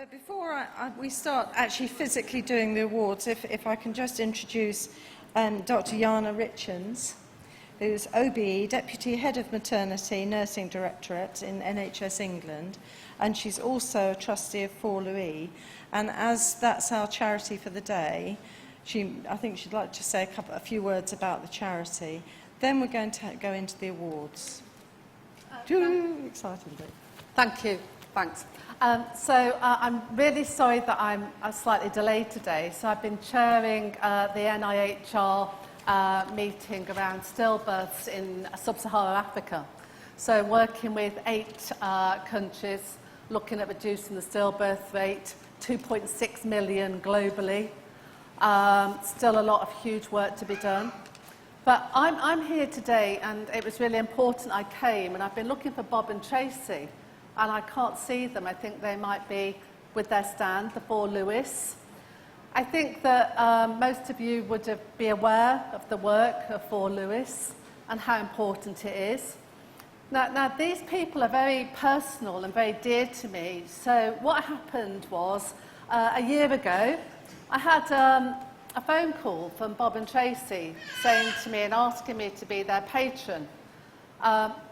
So before we start actually physically doing the awards, if I can just introduce Dr. Yana Richens, who's OBE, Deputy Head of Maternity Nursing Directorate in NHS England, and she's also a trustee of 4 Louis. And as that's our charity for the day, I think she'd like to say a few words about the charity. Then we're going to go into the awards. Too excited a bit. Thank you. Thanks. I'm really sorry that I'm slightly delayed today. So I've been chairing the NIHR meeting around stillbirths in sub-Saharan Africa. So working with 8 countries, looking at reducing the stillbirth rate, 2.6 million globally. Still a lot of huge work to be done. But I'm here today, and it was really important I came, and I've been looking for Bob and Tracy, and I can't see them. I think they might be with their stand, the 4 Louis. I think that most of you would be aware of the work of 4 Louis and how important it is. Now these people are very personal and very dear to me. So what happened was, a year ago, I had a phone call from Bob and Tracy saying to me and asking me to be their patron.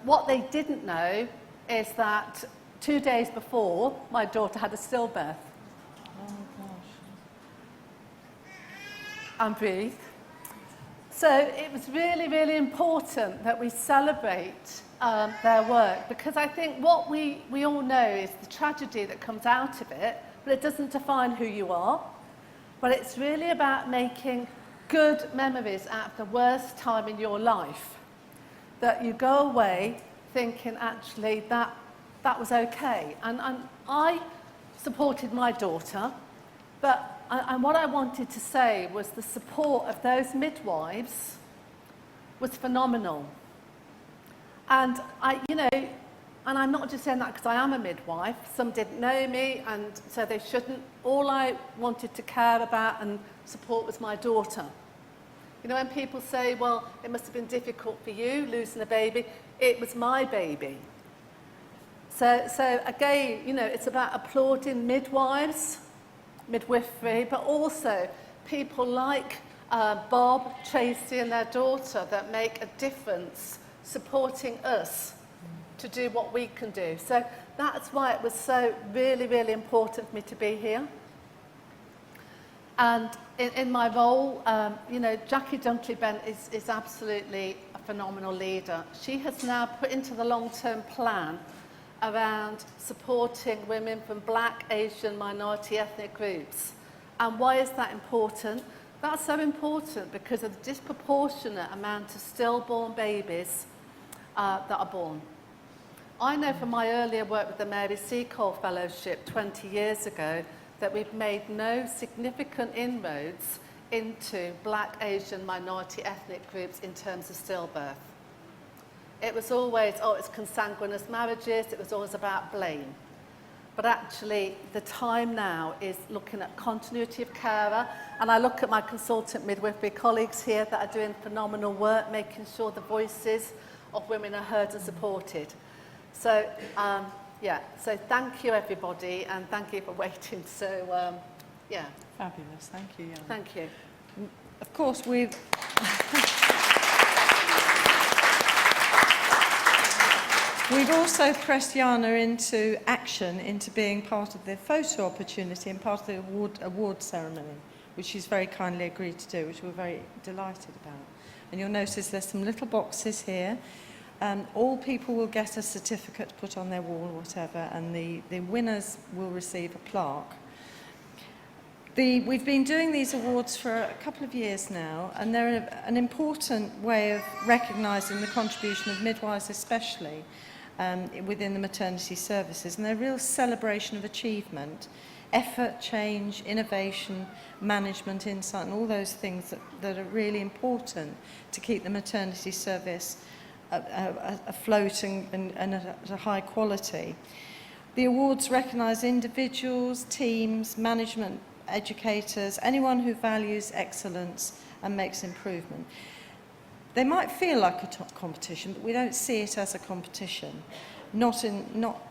What they didn't know is that 2 days before, my daughter had a stillbirth. Oh, gosh. And breathe. So it was really, really important that we celebrate their work, because I think what we all know is the tragedy that comes out of it, but it doesn't define who you are. But it's really about making good memories out of the worst time in your life. That you go away thinking, actually, that was okay. And I supported my daughter, and what I wanted to say was the support of those midwives was phenomenal. And and I'm not just saying that because I am a midwife. Some didn't know me, and so they shouldn't. All I wanted to care about and support was my daughter. You know, when people say, well, it must have been difficult for you losing a baby, it was my baby. So again, you know, it's about applauding midwives, midwifery, but also people like Bob, Tracy and their daughter that make a difference supporting us to do what we can do. So that's why it was so really, really important for me to be here. And in my role, you know, Jackie Dunkley-Bent is absolutely a phenomenal leader. She has now put into the long-term plan around supporting women from Black, Asian, minority ethnic groups. And why is that important? That's so important because of the disproportionate amount of stillborn babies that are born. I know from my earlier work with the Mary Seacole Fellowship 20 years ago that we've made no significant inroads into Black, Asian, minority ethnic groups in terms of stillbirth. It was always, oh, it's consanguineous marriages, it was always about blame. But actually, the time now is looking at continuity of carer, and I look at my consultant midwifery colleagues here that are doing phenomenal work, making sure the voices of women are heard and supported. So, so thank you everybody, and thank you for waiting. So, yeah. Fabulous, thank you, Yana. Thank you. Of course, we've also pressed Yana into action, into being part of the photo opportunity and part of the award ceremony, which she's very kindly agreed to do, which we're very delighted about. And you'll notice there's some little boxes here. All people will get a certificate to put on their wall or whatever, and the winners will receive a plaque. We've been doing these awards for a couple of years now, and they're an important way of recognising the contribution of midwives especially within the maternity services, and they're a real celebration of achievement, effort, change, innovation, management, insight, and all those things that are really important to keep the maternity service afloat and at a high quality. The awards recognise individuals, teams, management, educators, anyone who values excellence and makes improvement. They might feel like a top competition, but we don't see it as a competition. not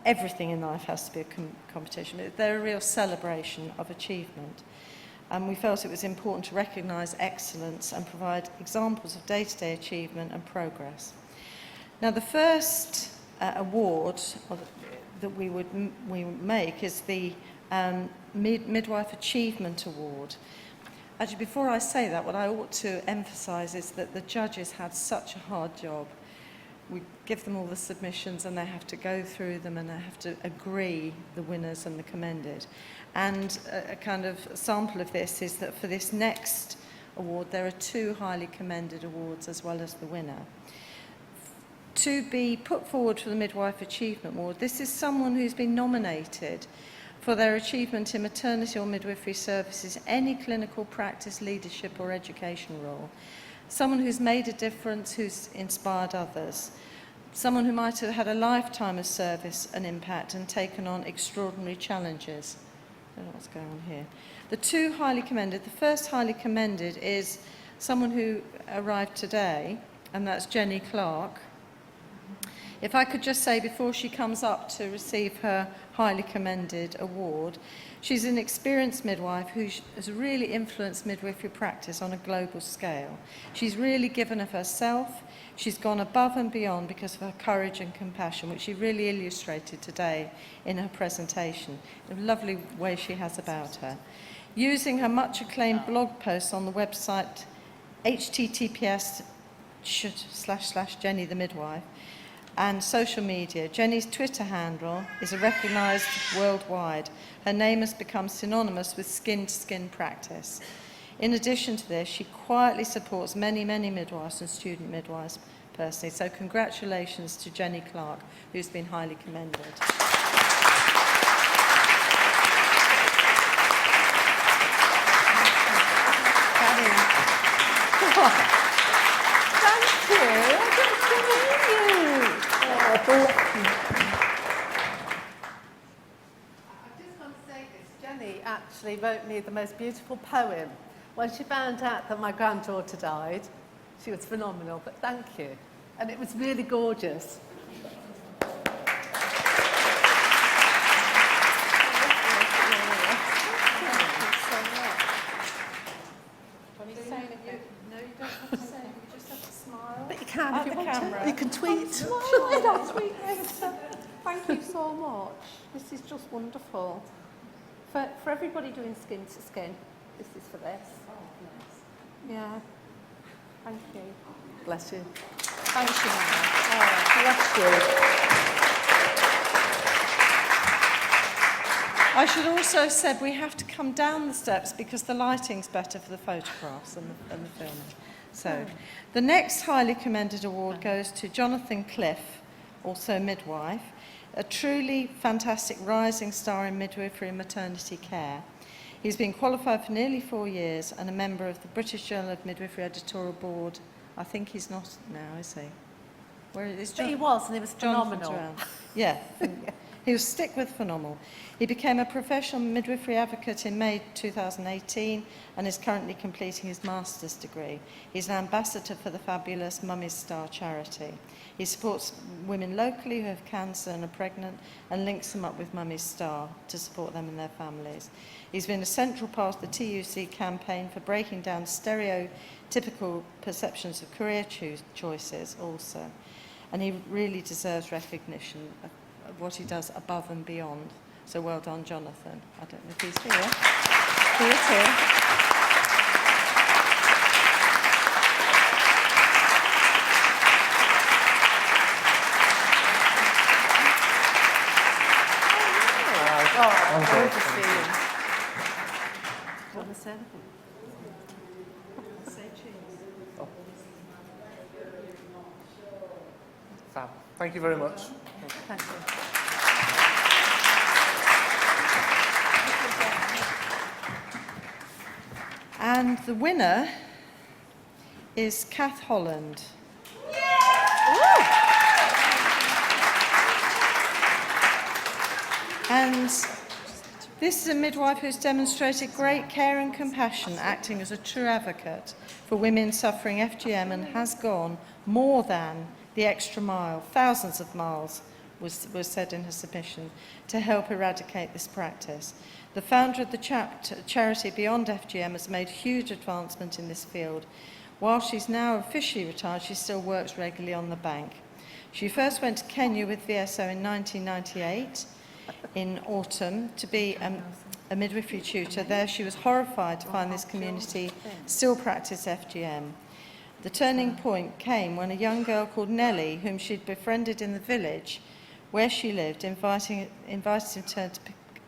everything in life has to be a competition, but they're a real celebration of achievement. And we felt it was important to recognise excellence and provide examples of day-to-day achievement and progress. Now, the first award that we make is the Midwife Achievement Award. Actually, before I say that, what I ought to emphasise is that the judges had such a hard job. We give them all the submissions and they have to go through them and they have to agree the winners and the commended. And a kind of sample of this is that for this next award, there are 2 highly commended awards as well as the winner. To be put forward for the Midwife Achievement Award, this is someone who's been nominated for their achievement in maternity or midwifery services, any clinical practice, leadership or education role. Someone who's made a difference, who's inspired others. Someone who might have had a lifetime of service and impact and taken on extraordinary challenges. I don't know what's going on here. The 2 highly commended, the first highly commended is someone who arrived today, and that's Jenny Clark. If I could just say before she comes up to receive her highly commended award, she's an experienced midwife who has really influenced midwifery practice on a global scale. She's really given of herself. She's gone above and beyond because of her courage and compassion, which she really illustrated today in her presentation. A lovely way she has about her. Using her much acclaimed blog posts on the website https://Jenny the Midwife, and social media, Jenny's Twitter handle is recognised worldwide. Her name has become synonymous with skin-to-skin practice. In addition to this, she quietly supports many, many midwives and student midwives personally. So congratulations to Jenny Clark, who's been highly commended. Thank you. I just want to say this. Jenny actually wrote me the most beautiful poem. When she found out that my granddaughter died, she was phenomenal, but thank you. And it was really gorgeous. But you can if you want to. You can tweet. Thank you so much. This is just wonderful. For everybody doing skin to skin, this is for this. Yeah. Thank you. Bless you. Thank you, Mama. Bless you. I should also have said we have to come down the steps because the lighting's better for the photographs and the filming. So, the next highly commended award goes to Jonathan Cliff, also midwife, a truly fantastic rising star in midwifery and maternity care. He's been qualified for nearly 4 years and a member of the British Journal of Midwifery editorial board. I think he's not now, is he? Where is But he was, and he was phenomenal. Yeah. He was stick with phenomenal. He became a professional midwifery advocate in May 2018 and is currently completing his master's degree. He's an ambassador for the fabulous Mummy's Star charity. He supports women locally who have cancer and are pregnant and links them up with Mummy's Star to support them and their families. He's been a central part of the TUC campaign for breaking down stereotypical perceptions of career choices also. And he really deserves recognition of what he does above and beyond. So well done, Jonathan. I don't know if he's here. He is here. Good to see you. Do you want to say anything? Say cheese. Fab. Thank you very much. Thank you. And the winner is Cath Holland. And this is a midwife who's demonstrated great care and compassion, acting as a true advocate for women suffering FGM and has gone more than the extra mile, thousands of miles, was said in her submission, to help eradicate this practice. The founder of the charity Beyond FGM has made huge advancement in this field. While she's now officially retired, she still works regularly on the bank. She first went to Kenya with VSO in 1998 in autumn to be a midwifery tutor. There she was horrified to find this community still practice FGM. The turning point came when a young girl called Connelly, whom she'd befriended in the village where she lived, invited him to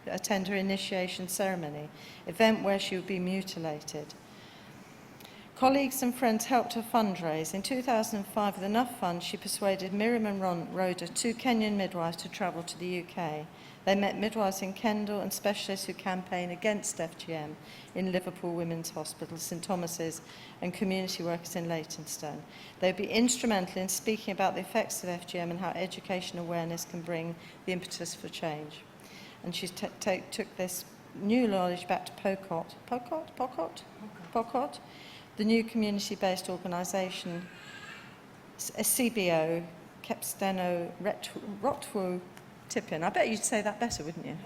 attend her initiation ceremony, event where she would be mutilated. Colleagues and friends helped her fundraise. In 2005, with enough funds, she persuaded Miriam and Rhoda, two Kenyan midwives, to travel to the UK. They met midwives in Kendal and specialists who campaign against FGM in Liverpool Women's Hospital, St Thomas's, and community workers in Leytonstone. They would be instrumental in speaking about the effects of FGM and how education awareness can bring the impetus for change. And she took this new knowledge back to POCOT, the new community-based organisation, a CBO, Kepsteno Rotwu Tippin. I bet you'd say that better, wouldn't you?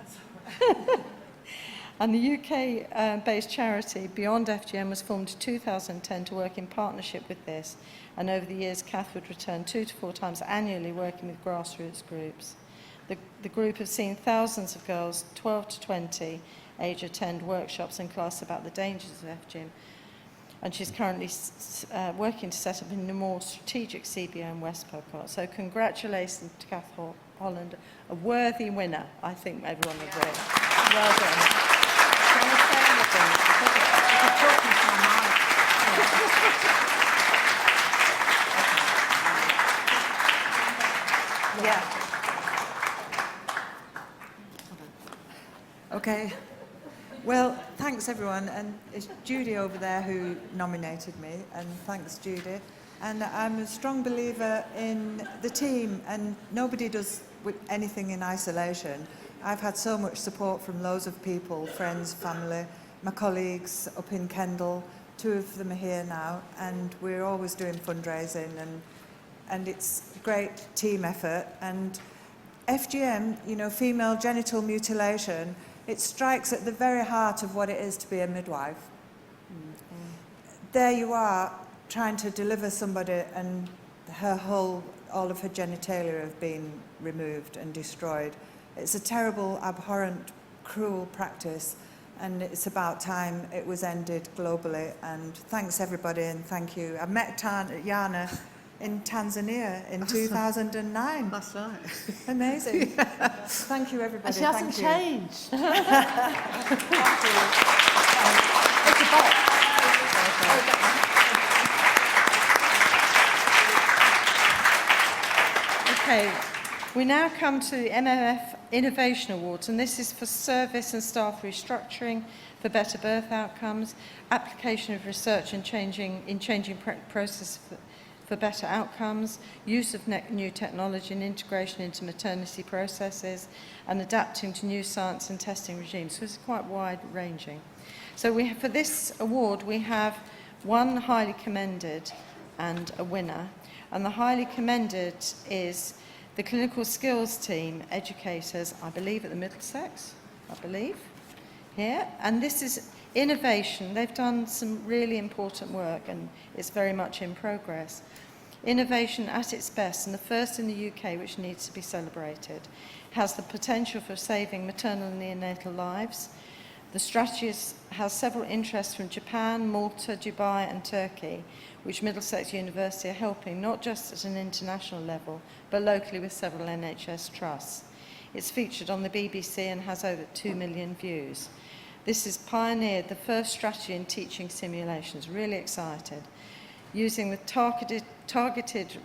And the UK-based charity Beyond FGM was formed in 2010 to work in partnership with this, and over the years Cath would return 2 to 4 times annually working with grassroots groups. The group have seen thousands of girls, 12 to 20, age attend workshops and classes about the dangers of FGM, and she's currently working to set up a more strategic CBO in West Pocot. So congratulations to Cath Holland, a worthy winner, I think everyone would agree. Well done. Can I say anything? Yeah. Okay. Well, thanks everyone, and it's Judy over there who nominated me, and thanks Judy. And I'm a strong believer in the team, and nobody does anything in isolation. I've had so much support from loads of people, friends, family, my colleagues up in Kendal. 2 of them are here now, and we're always doing fundraising, and it's a great team effort. And FGM, you know, female genital mutilation, it strikes at the very heart of what it is to be a midwife. There you are, trying to deliver somebody, and all of her genitalia have been removed and destroyed. It's a terrible, abhorrent, cruel practice, and it's about time it was ended globally. And thanks everybody, and thank you. I met Yana in Tanzania in 2009. That's right. Amazing. Thank you everybody. And she hasn't changed. Thank you. It's a box. Okay, we now come to the MMF Innovation Awards, and this is for service and staff restructuring, for better birth outcomes, application of research and changing process for better outcomes, use of new technology and integration into maternity processes, and adapting to new science and testing regimes. So it's quite wide-ranging. So for this award, we have one highly commended and a winner. And the highly commended is the clinical skills team, educators, I believe at the Middlesex, here. And this is innovation. They've done some really important work, and it's very much in progress. Innovation at its best, and the first in the UK, which needs to be celebrated, has the potential for saving maternal and neonatal lives. The strategy has several interests from Japan, Malta, Dubai and Turkey, which Middlesex University are helping, not just at an international level, but locally with several NHS trusts. It's featured on the BBC and has over 2 million views. This has pioneered the first strategy in teaching simulations. Really excited. Using the targeted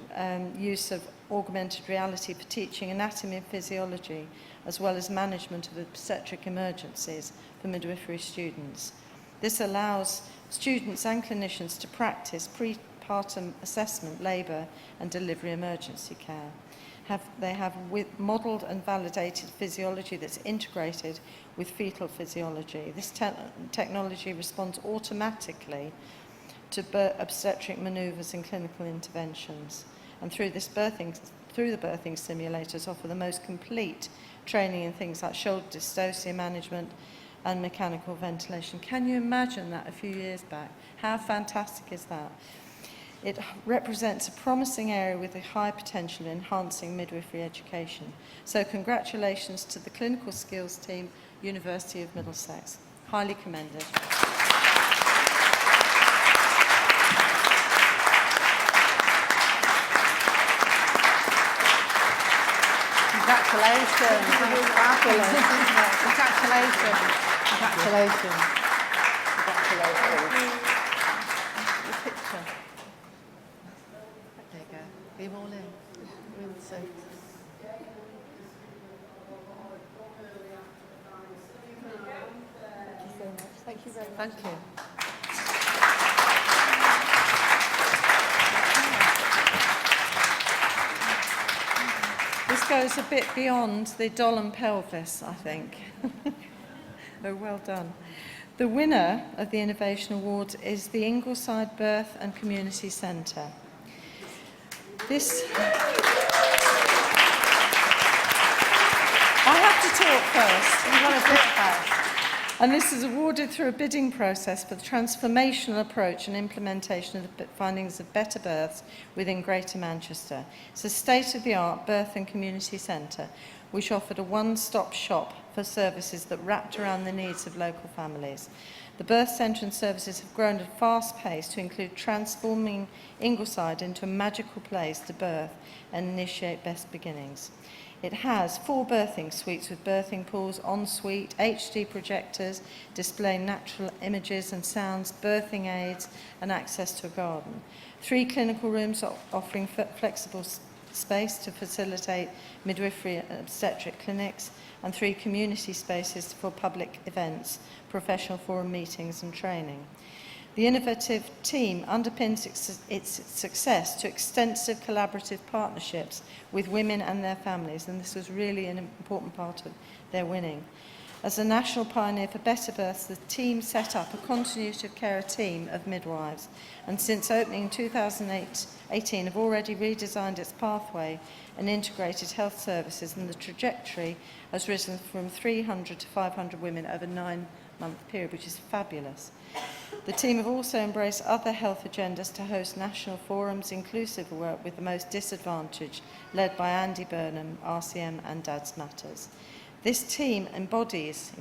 use of augmented reality for teaching anatomy and physiology, as well as management of obstetric emergencies for midwifery students. This allows students and clinicians to practice prepartum assessment, labour and delivery emergency care. They have modelled and validated physiology that's integrated with fetal physiology. This technology responds automatically to obstetric manoeuvres and clinical interventions. And through this birthing through the birthing simulators offer the most complete training in things like shoulder dystocia management and mechanical ventilation. Can you imagine that a few years back? How fantastic is that? It represents a promising area with a high potential in enhancing midwifery education. So congratulations to the clinical skills team, University of Middlesex. Highly commended. Congratulations. Fabulous. Congratulations. Congratulations. Congratulations. Your picture. There you go. Be all in. We're in the suit. Thank you so much. Thank you very much. Thank you. This goes a bit beyond the doll and pelvis, I think. Oh, well done. The winner of the Innovation Award is the Ingleside Birth and Community Centre. This... I have to talk first. You want to do it first? And this is awarded through a bidding process for the transformational approach and implementation of the findings of Better Births within Greater Manchester. It's a state-of-the-art birth and community centre which offered a one-stop shop for services that wrapped around the needs of local families. The birth centre and services have grown at a fast pace to include transforming Ingleside into a magical place to birth and initiate best beginnings. It has 4 birthing suites with birthing pools, ensuite, HD projectors, displaying natural images and sounds, birthing aids, and access to a garden. 3 clinical rooms offering flexible space to facilitate midwifery and obstetric clinics, and 3 community spaces for public events, professional forum meetings, and training. The innovative team underpins its success to extensive collaborative partnerships with women and their families, and this was really an important part of their winning. As a national pioneer for better births, the team set up a continuity of care team of midwives, and since opening in 2018 have already redesigned its pathway and integrated health services, and the trajectory has risen from 300 to 500 women over a 9-month period, which is fabulous. The team have also embraced other health agendas to host national forums, inclusive work with the most disadvantaged, led by Andy Burnham, RCM and Dad's Matters. This team embodies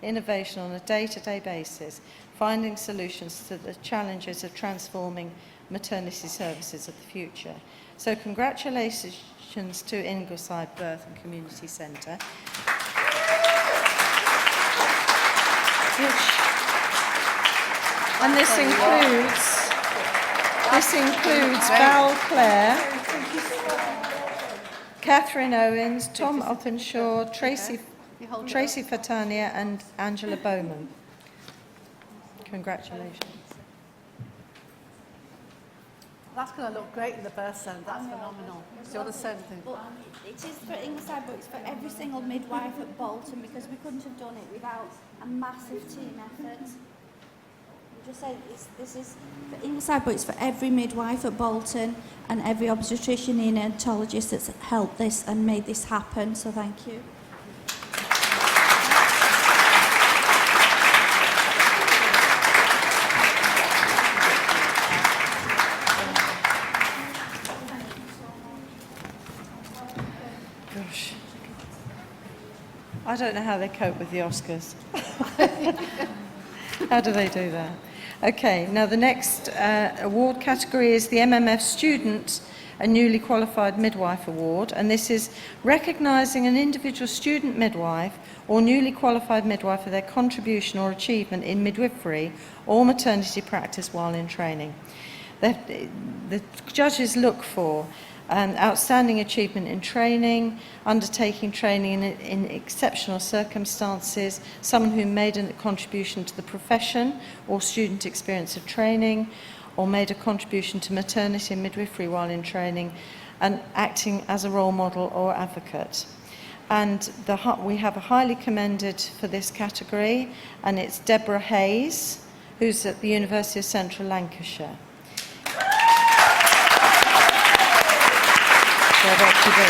innovation on a day-to-day basis, finding solutions to the challenges of transforming maternity services of the future. So congratulations to Ingleside Birth and Community Centre, and this includes Val Clare, Catherine Owens, Tom Oppenshaw, Tracy Fatania and Angela Bowman. Congratulations. That's going to look great in the birth centre. That's phenomenal. Do you want to say anything? But it is for Ingleside, but it's for every single midwife at Bolton, because we couldn't have done it without a massive team effort. Just say this is for Ingleside, but it's for every midwife at Bolton and every obstetrician and neonatologist that's helped this and made this happen. So thank you. Gosh, I don't know how they cope with the Oscars. How do they do that? Okay, now the next award category is the MMF Student and Newly Qualified Midwife Award, and this is recognising an individual student midwife or newly qualified midwife for their contribution or achievement in midwifery or maternity practice while in training. The judges look for outstanding achievement in training, undertaking training in exceptional circumstances, someone who made a contribution to the profession or student experience of training, or made a contribution to maternity and midwifery while in training, and acting as a role model or advocate. And we have a highly commended for this category, and it's Deborah Hayes, who's at the University of Central Lancashire. Deborah. to be.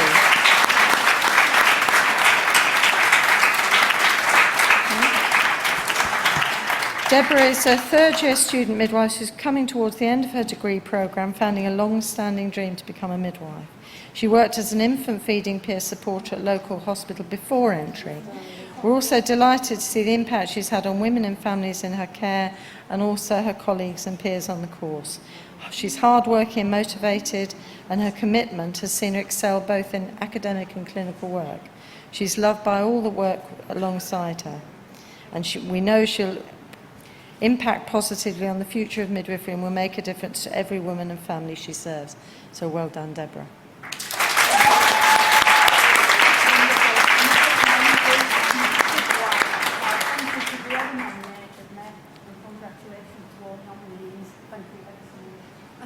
Deborah is a third-year student midwife who's coming towards the end of her degree programme, founding a long-standing dream to become a midwife. She worked as an infant feeding peer supporter at local hospital before entry. We're also delighted to see the impact she's had on women and families in her care and also her colleagues and peers on the course. She's hardworking and motivated, and her commitment has seen her excel both in academic and clinical work. She's loved by all that work alongside her, and we know she'll impact positively on the future of midwifery and will make a difference to every woman and family she serves. So well done, Deborah.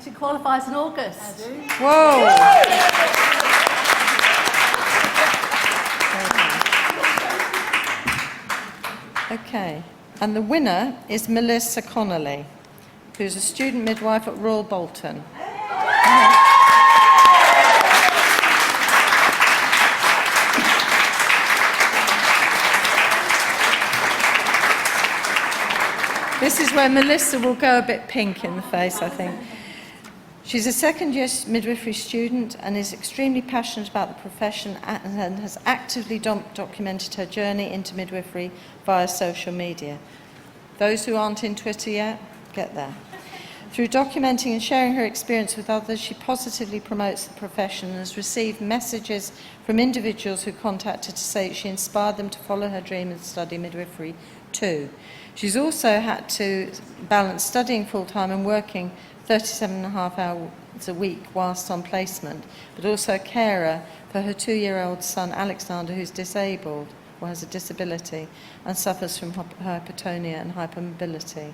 She qualifies in August. Whoa! Okay, and the winner is Melissa Connelly, who's a student midwife at Royal Bolton. This is where Melissa will go a bit pink in the face, I think. She's a second-year midwifery student and is extremely passionate about the profession and has actively documented her journey into midwifery via social media. Those who aren't in Twitter yet, get there. Through documenting and sharing her experience with others, she positively promotes the profession and has received messages from individuals who contacted to say she inspired them to follow her dream and study midwifery too. She's also had to balance studying full-time and working 37.5 hours a week whilst on placement, but also a carer for her 2-year-old son Alexander, who's disabled or has a disability and suffers from hypertonia and hypermobility.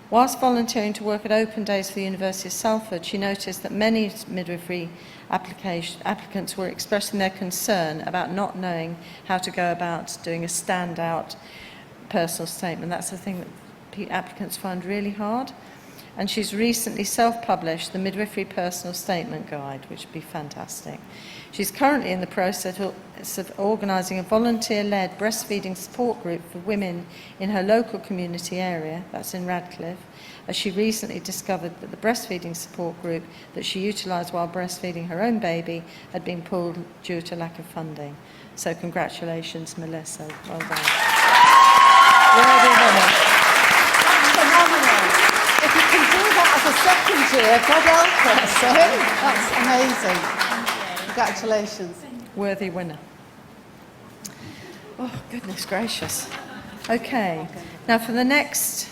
Whilst volunteering to work at open days for the University of Salford, she noticed that many midwifery applicants were expressing their concern about not knowing how to go about doing a standout personal statement. That's the thing that applicants find really hard. And she's recently self-published the Midwifery Personal Statement Guide, which would be fantastic. She's currently in the process of organising a volunteer-led breastfeeding support group for women in her local community area, that's in Radcliffe, as she recently discovered that the breastfeeding support group that she utilised while breastfeeding her own baby had been pulled due to lack of funding. So congratulations, Melissa. Well done. Worthy winner. Phenomenal. If you can do that as a second year, God help us, eh? That's amazing. Congratulations. Worthy winner. Oh, goodness gracious. Okay. Now for the next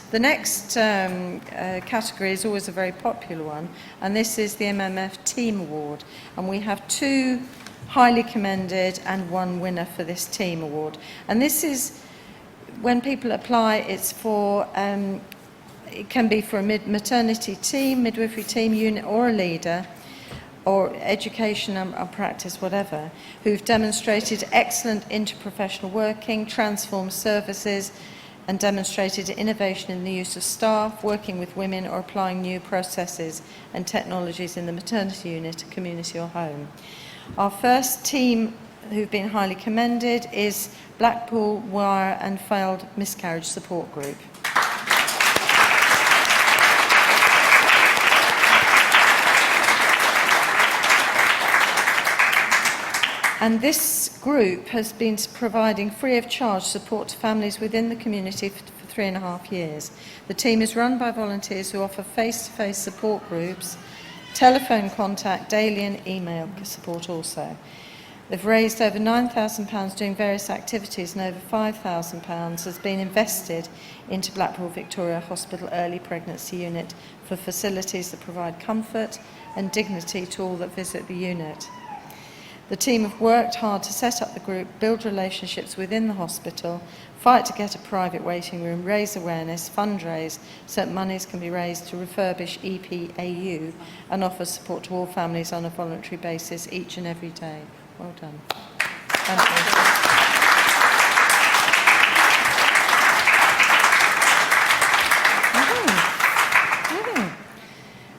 category is always a very popular one, and this is the MMF Team Award. And we have 2 highly commended and 1 winner for this Team Award. And this is, when people apply, it's for... it can be for a maternity team, midwifery team unit, or a leader, or education and practice, whatever, who've demonstrated excellent interprofessional working, transformed services, and demonstrated innovation in the use of staff, working with women, or applying new processes and technologies in the maternity unit, community, or home. Our first team who've been highly commended is Blackpool Wire and Failed Miscarriage Support Group. And this group has been providing free of charge support to families within the community for 3.5 years. The team is run by volunteers who offer face-to-face support groups, telephone contact, daily and email support also. They've raised over £9,000 doing various activities, and over £5,000 has been invested into Blackpool Victoria Hospital Early Pregnancy Unit for facilities that provide comfort and dignity to all that visit the unit. The team have worked hard to set up the group, build relationships within the hospital, fight to get a private waiting room, raise awareness, fundraise so that monies can be raised to refurbish EPAU and offer support to all families on a voluntary basis each and every day. Well done. Thank you.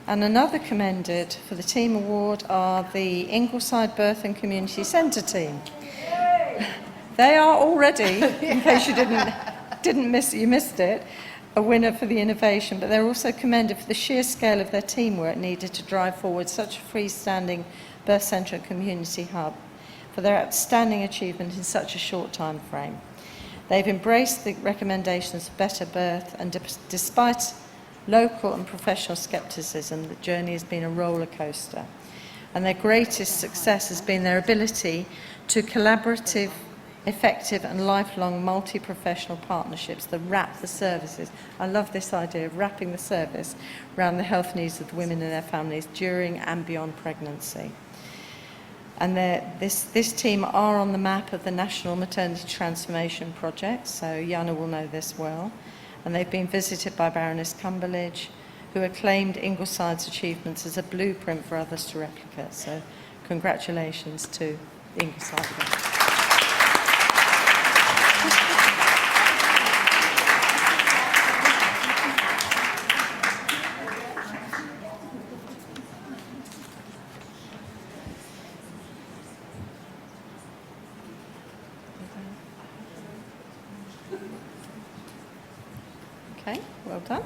And another commended for the team award are the Ingleside Birth and Community Centre team. They are already, in case you missed it, a winner for the innovation, but they're also commended for the sheer scale of their teamwork needed to drive forward such a freestanding birth centre and community hub, for their outstanding achievement in such a short time frame. They've embraced the recommendations of Better Birth, and despite local and professional scepticism, the journey has been a roller coaster. And their greatest success has been their ability to collaborative, effective and lifelong multi-professional partnerships that wrap the services. I love this idea of wrapping the service around the health needs of the women and their families during and beyond pregnancy. And this team are on the map of the National Maternity Transformation Project, so Yana will know this well. And they've been visited by Baroness Cumberledge, who acclaimed Ingleside's achievements as a blueprint for others to replicate. So congratulations to Ingleside. Okay, well done.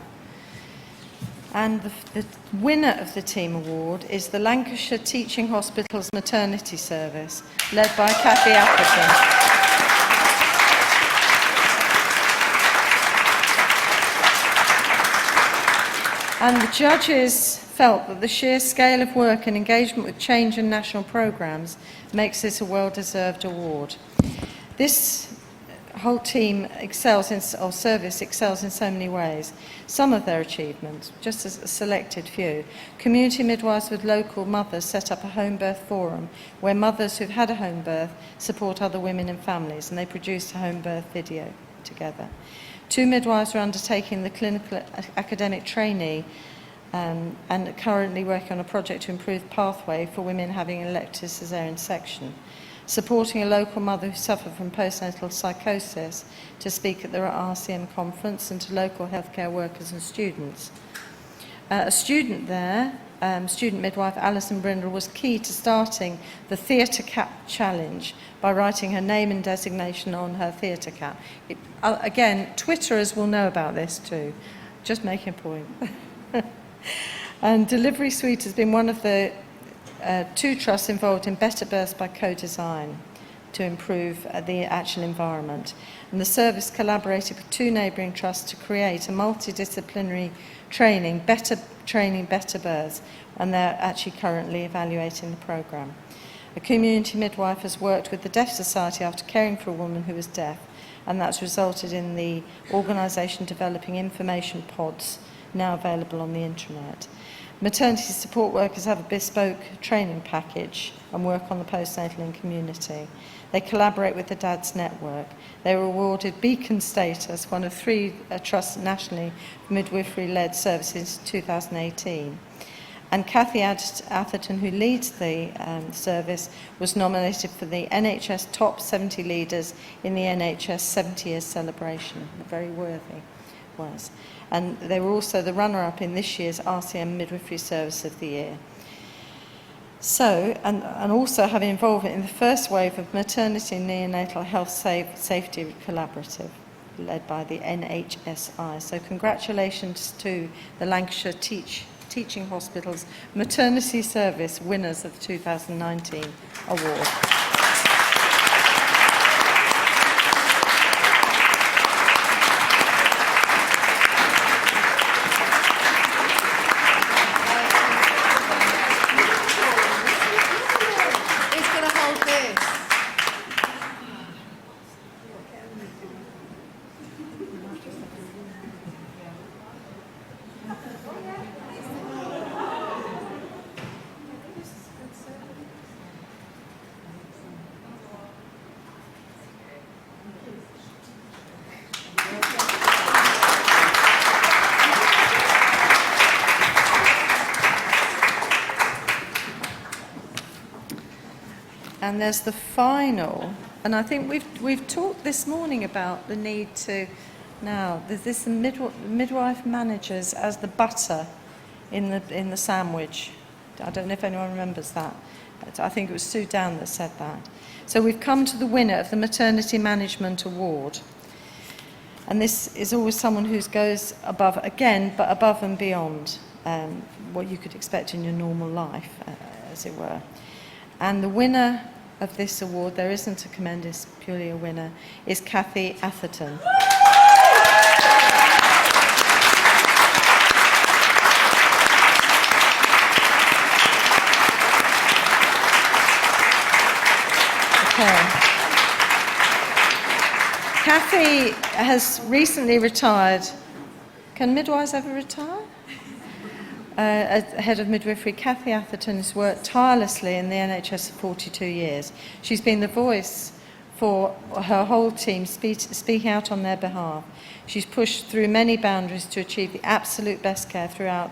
And the winner of the team award is the Lancashire Teaching Hospitals Maternity Service, led by Cathy Atherton. And the judges felt that the sheer scale of work and engagement with change and national programmes makes this a well-deserved award. This whole team service excels in so many ways. Some of their achievements, just as a selected few. Community midwives with local mothers set up a home birth forum where mothers who've had a home birth support other women and families, and they produced a home birth video together. 2 midwives are undertaking the clinical academic trainee and are currently working on a project to improve pathway for women having an elective caesarean section, supporting a local mother who suffered from postnatal psychosis to speak at the RCM conference, and to local healthcare workers and students. A student there, student midwife Alison Brindle, was key to starting the Theatre Cap Challenge by writing her name and designation on her theatre cap. Again, Twitterers will know about this too. Just making a point. And Delivery Suite has been one of the 2 trusts involved in Better Births by Co-Design to improve the actual environment. And the service collaborated with 2 neighbouring trusts to create a multidisciplinary training, Better Births, and they're actually currently evaluating the programme. A community midwife has worked with the Deaf Society after caring for a woman who was deaf, and that's resulted in the organisation developing information pods now available on the intranet. Maternity support workers have a bespoke training package and work on the postnatal and community. They collaborate with the DADS network. They were awarded Beacon status, one of 3 trusts nationally for midwifery-led services in 2018. And Cathy Atherton, who leads the service, was nominated for the NHS Top 70 Leaders in the NHS 70 Years Celebration. Very worthy was. And they were also the runner-up in this year's RCM Midwifery Service of the Year. So, and also having involvement in the first wave of maternity and neonatal health safety collaborative, led by the NHSI. So congratulations to the Lancashire Teaching Hospitals Maternity Service winners of the 2019 award. And there's the final, and I think we've talked this morning about the need to, now, there's this midwife managers as the butter in the sandwich. I don't know if anyone remembers that. I think it was Sue Down that said that. So we've come to the winner of the Maternity Management Award. And this is always someone who goes above, again, but above and beyond what you could expect in your normal life, as it were. And the winner of this award, there isn't a commend, it's purely a winner, is Cathy Atherton. Okay. Cathy has recently retired. Can midwives ever retire? As head of midwifery, Cathy Atherton has worked tirelessly in the NHS for 42 years. She's been the voice for her whole team, speaking out on their behalf. She's pushed through many boundaries to achieve the absolute best care throughout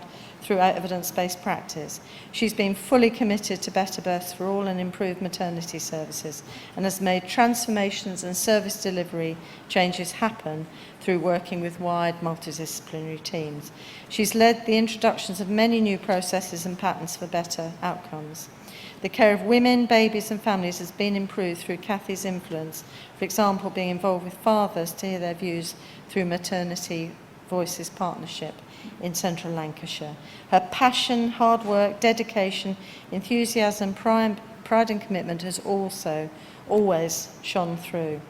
evidence-based practice. She's been fully committed to better births for all and improved maternity services, and has made transformations and service delivery changes happen through working with wide multidisciplinary teams. She's led the introductions of many new processes and patterns for better outcomes. The care of women, babies and families has been improved through Cathy's influence, for example, being involved with fathers to hear their views through Maternity Voices Partnership in central Lancashire. Her passion, hard work, dedication, enthusiasm, pride and commitment has also always shone through.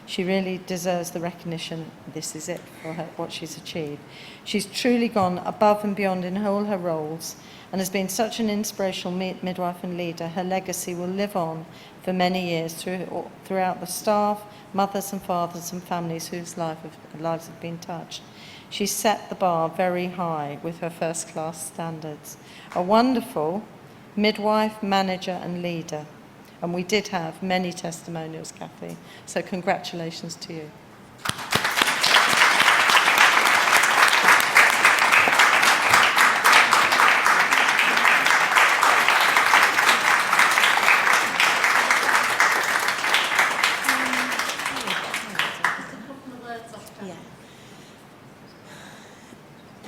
She really deserves the recognition. This is it for her, what she's achieved. She's truly gone above and beyond in all her roles and has been such an inspirational midwife and leader. Her legacy will live on for many years throughout the staff, mothers and fathers and families whose lives have been touched. She set the bar very high with her first-class standards. A wonderful midwife, manager and leader. And we did have many testimonials, Cathy. So congratulations to you.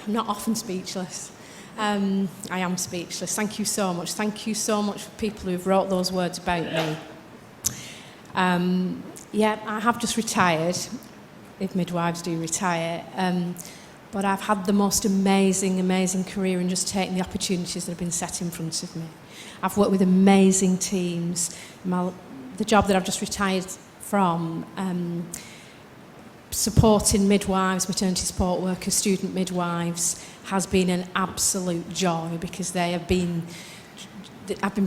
I'm not often speechless. I am speechless. Thank you so much. Thank you so much for people who've wrote those words about me. I have just retired, if midwives do retire, but I've had the most amazing career in just taking the opportunities that have been set in front of me. I've worked with amazing teams. The job that I've just retired from, supporting midwives, maternity support workers, student midwives, has been an absolute joy because I've been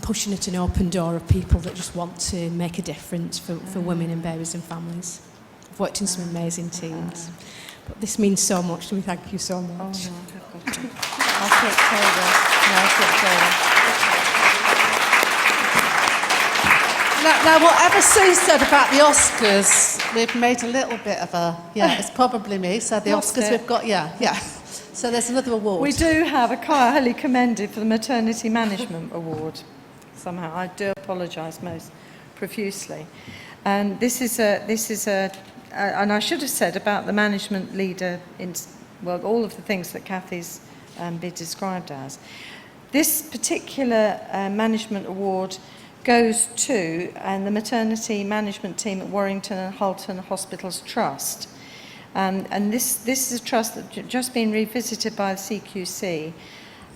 pushing at an open door of people that just want to make a difference for women and babies and families. I've worked in some amazing teams. But this means so much to me. Thank you so much. Now, whatever Sue said about the Oscars, we've made a little bit of a, it's probably me. So the Oscars we've got, So there's another award. We do have a highly commended for the Maternity Management Award. Somehow, I do apologise most profusely. And this is and I should have said about the management leader all of the things that Cathy's been described as. This particular management award goes to the maternity management team at Warrington and Holton Hospitals Trust. And this is a trust that's just been revisited by the CQC,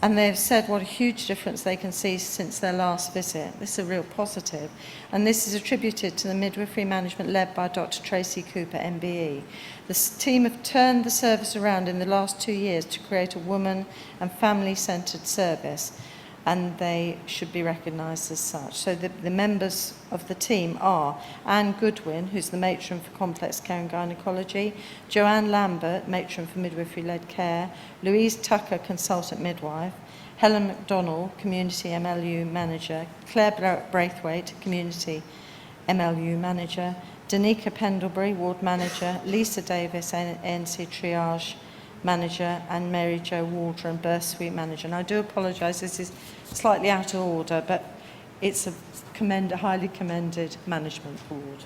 and they've said what a huge difference they can see since their last visit. This is a real positive. And this is attributed to the midwifery management led by Dr. Tracy Cooper, MBE. The team have turned the service around in the last 2 years to create a woman and family-centred service, and they should be recognised as such. So the members of the team are Anne Goodwin, who's the matron for complex care and gynaecology, Joanne Lambert, matron for midwifery-led care, Louise Tucker, consultant midwife, Helen Macdonald, community MLU manager, Claire Braithwaite, community MLU manager, Danica Pendlebury, ward manager, Lisa Davis, ANC triage manager, and Mary Jo Waldron, birth suite manager. And I do apologise, this is slightly out of order, but it's a highly commended management board.